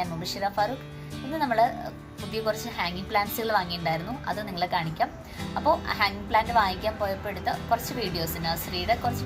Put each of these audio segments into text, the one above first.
ഞാൻ മുബഷിറ ഫാറൂഖ്. ഇന്ന് നമ്മൾ പുതിയ കുറച്ച് ഹാങ്ങിങ് പ്ലാന്റ്സുകൾ വാങ്ങിയിട്ടുണ്ടായിരുന്നു, അത് നിങ്ങളെ കാണിക്കാം. അപ്പോൾ ഹാങ്ങിങ് പ്ലാന്റ് വാങ്ങിക്കാൻ പോയപ്പോൾ എടുത്ത കുറച്ച് വീഡിയോസ്, നഴ്സറിയുടെ കുറച്ച്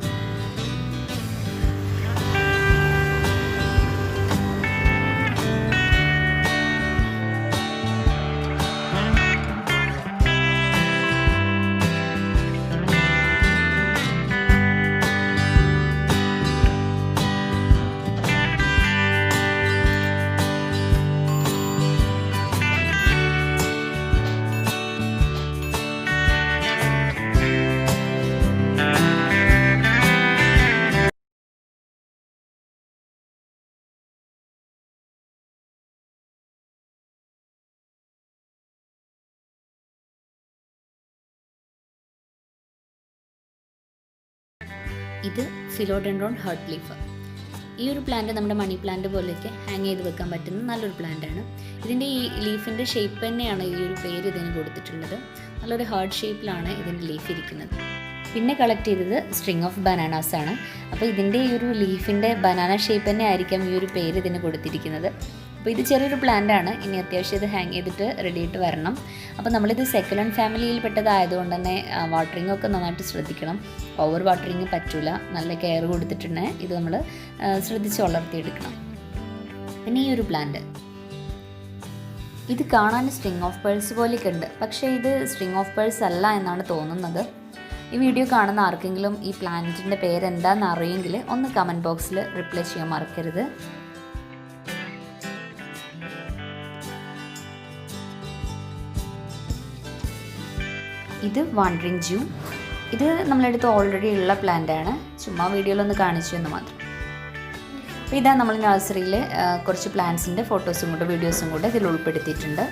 ഇത് ഫിലോഡെൻഡ്രോൺ ഹേർട്ട് ലീഫ്. ഈ ഒരു പ്ലാന്റ് നമ്മുടെ മണി പ്ലാന്റ് പോലെയൊക്കെ ഹാങ് ചെയ്ത് വെക്കാൻ പറ്റുന്ന നല്ലൊരു പ്ലാന്റാണ്. ഇതിൻ്റെ ഈ ലീഫിൻ്റെ ഷേപ്പ് തന്നെയാണ് ഈ ഒരു പേര് ഇതിന് കൊടുത്തിട്ടുള്ളത്. നല്ലൊരു ഹാർട്ട് ഷേപ്പിലാണ് ഇതിൻ്റെ ലീഫ് ഇരിക്കുന്നത്. പിന്നെ കളക്ട് ചെയ്തത് സ്ട്രിങ് ഓഫ് ബനാനാസ് ആണ്. അപ്പോൾ ഇതിൻ്റെ ഈ ഒരു ലീഫിൻ്റെ ബനാന ഷേപ്പ് തന്നെ ആയിരിക്കാം ഈ ഒരു പേര് ഇതിന് കൊടുത്തിരിക്കുന്നത്. അപ്പോൾ ഇത് ചെറിയൊരു പ്ലാന്റാണ്. ഇനി അത്യാവശ്യം ഇത് ഹാങ് ചെയ്തിട്ട് റെഡി ആയിട്ട് വരണം. അപ്പോൾ നമ്മളിത് സെക്കുലൻ ഫാമിലിയിൽ പെട്ടതായതുകൊണ്ട് തന്നെ വാട്ടറിംഗ് ഒക്കെ നന്നായിട്ട് ശ്രദ്ധിക്കണം. ഓവർ വാട്ടറിങ് പറ്റില്ല. നല്ല കെയർ കൊടുത്തിട്ടുണ്ടെങ്കിൽ ഇത് നമ്മൾ ശ്രദ്ധിച്ച് വളർത്തിയെടുക്കണം. പിന്നെ ഈ ഒരു പ്ലാന്റ്, ഇത് കാണാൻ സ്ട്രിങ് ഓഫ് പേൾസ് പോലെയൊക്കെ ഉണ്ട്, പക്ഷേ ഇത് സ്ട്രിങ് ഓഫ് പേൾസ് അല്ല എന്നാണ് തോന്നുന്നത്. ഈ വീഡിയോ കാണുന്ന ആർക്കെങ്കിലും ഈ പ്ലാന്റിൻ്റെ പേരെന്താണെന്ന് അറിയെങ്കിൽ ഒന്ന് കമൻറ്റ് ബോക്സിൽ റിപ്ലൈ ചെയ്യാൻ മറക്കരുത്. ഇത് വാണ്ടറിങ് ജൂ. ഇത് നമ്മളെടുത്ത് ഓൾറെഡി ഉള്ള പ്ലാന്റാണ്, ചുമ്മാ വീഡിയോയിലൊന്ന് കാണിച്ചു എന്ന് മാത്രം. അപ്പോൾ ഇതാ നമ്മൾ നഴ്സറിയിൽ കുറച്ച് പ്ലാന്റ്സിൻ്റെ ഫോട്ടോസും കൂടെ വീഡിയോസും കൂടെ ഇതിൽ ഉൾപ്പെടുത്തിയിട്ടുണ്ട്.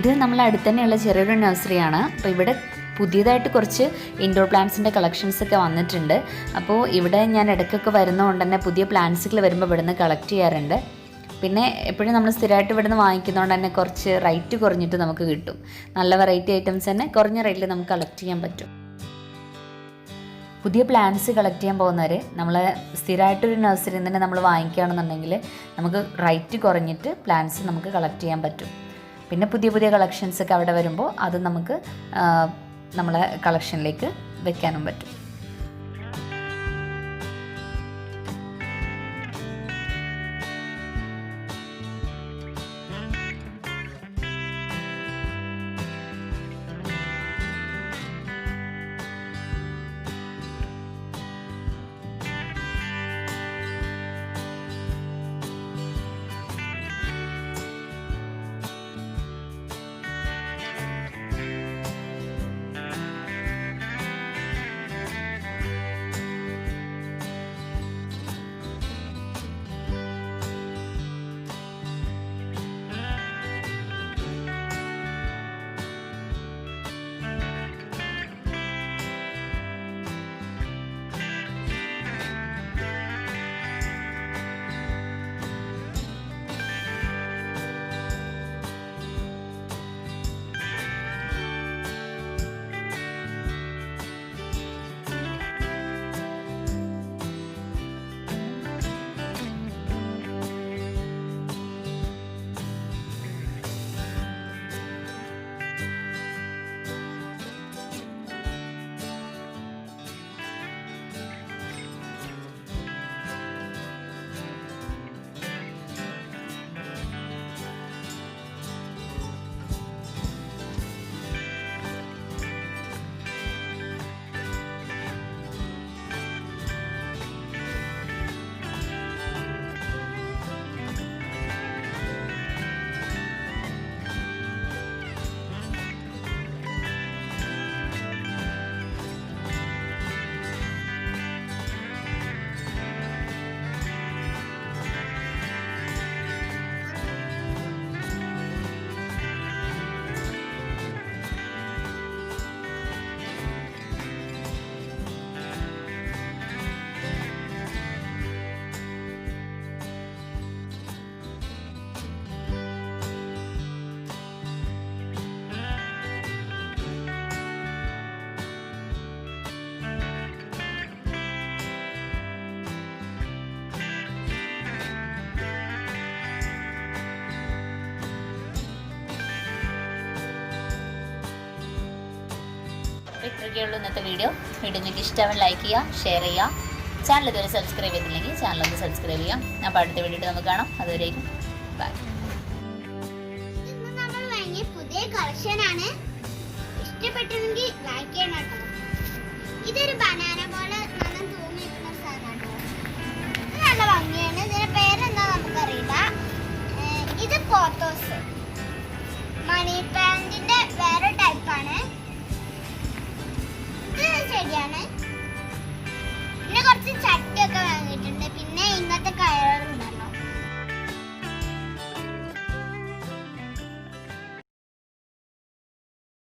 ഇത് നമ്മളെ അടുത്ത് തന്നെയുള്ള ചെറിയൊരു നഴ്സറിയാണ്. അപ്പോൾ ഇവിടെ പുതിയതായിട്ട് കുറച്ച് ഇൻഡോർ പ്ലാന്റ്സിൻ്റെ കളക്ഷൻസൊക്കെ വന്നിട്ടുണ്ട്. അപ്പോൾ ഇവിടെ ഞാൻ ഇടയ്ക്കൊക്കെ വരുന്നതുകൊണ്ട് തന്നെ പുതിയ പ്ലാന്റ്സുകൾ വരുമ്പോൾ ഇവിടെ നിന്ന് കളക്ട് ചെയ്യാറുണ്ട്. പിന്നെ എപ്പോഴും നമ്മൾ സ്ഥിരമായിട്ട് ഇവിടെ നിന്ന് വാങ്ങിക്കുന്നതുകൊണ്ട് തന്നെ കുറച്ച് റേറ്റ് കുറഞ്ഞിട്ട് നമുക്ക് കിട്ടും. നല്ല വെറൈറ്റി ഐറ്റംസ് തന്നെ കുറഞ്ഞ റേറ്റിൽ നമുക്ക് കളക്ട് ചെയ്യാൻ പറ്റും. പുതിയ പ്ലാന്റ്സ് കളക്ട് ചെയ്യാൻ പോകുന്നവർ നമ്മൾ സ്ഥിരമായിട്ടൊരു നഴ്സറിയിൽ തന്നെ നമ്മൾ വാങ്ങിക്കുകയാണെന്നുണ്ടെങ്കിൽ നമുക്ക് റേറ്റ് കുറഞ്ഞിട്ട് പ്ലാന്റ്സ് നമുക്ക് കളക്ട് ചെയ്യാൻ പറ്റും. പിന്നെ പുതിയ പുതിയ കളക്ഷൻസൊക്കെ അവിടെ വരുമ്പോൾ അത് നമുക്ക് നമ്മളെ കളക്ഷനിലേക്ക് വെക്കാനും പറ്റും. അപ്പോൾ ഇത്രയൊക്കെ ഉള്ളൂ ഇന്നത്തെ വീഡിയോ നിങ്ങൾക്ക് ഇഷ്ടമാവാൻ ലൈക്ക് ചെയ്യുക, ഷെയർ ചെയ്യുക. ചാനൽ ഇതുവരെ സബ്സ്ക്രൈബ് ചെയ്തില്ലെങ്കിൽ ചാനലൊന്ന് സബ്സ്ക്രൈബ് ചെയ്യാം. അപ്പോൾ അടുത്ത വീഡിയോ നമുക്ക് കാണാം. അതുവരേക്കും ബൈ. ഇന്ന് നമ്മൾ വാങ്ങിയ പുതിയ കളക്ഷൻ ആണ്. ഇഷ്ടപ്പെട്ടെങ്കിൽ ലൈക്ക് ചെയ്യണം കേട്ടോ. ഇതൊരു ബനാന പോലെ നല്ല തൂങ്ങിയിരിക്കുന്ന സാധനമാണ്. ഇത് നല്ല ഭംഗിയാണ്. ഇതിന്റെ പേരെന്താ നമുക്കറിയില്ല. ഇത് പോത്തോസ് മണി പ്ലാന്റിന്റെ വേറെ ടൈപ്പാണ്. ഇത് ശരിയാണ്. പിന്നെ കുറച്ച് ചട്ടിയൊക്കെ വാങ്ങിയിട്ടുണ്ട്. പിന്നെ ഇങ്ങനത്തെ കയറുകൾ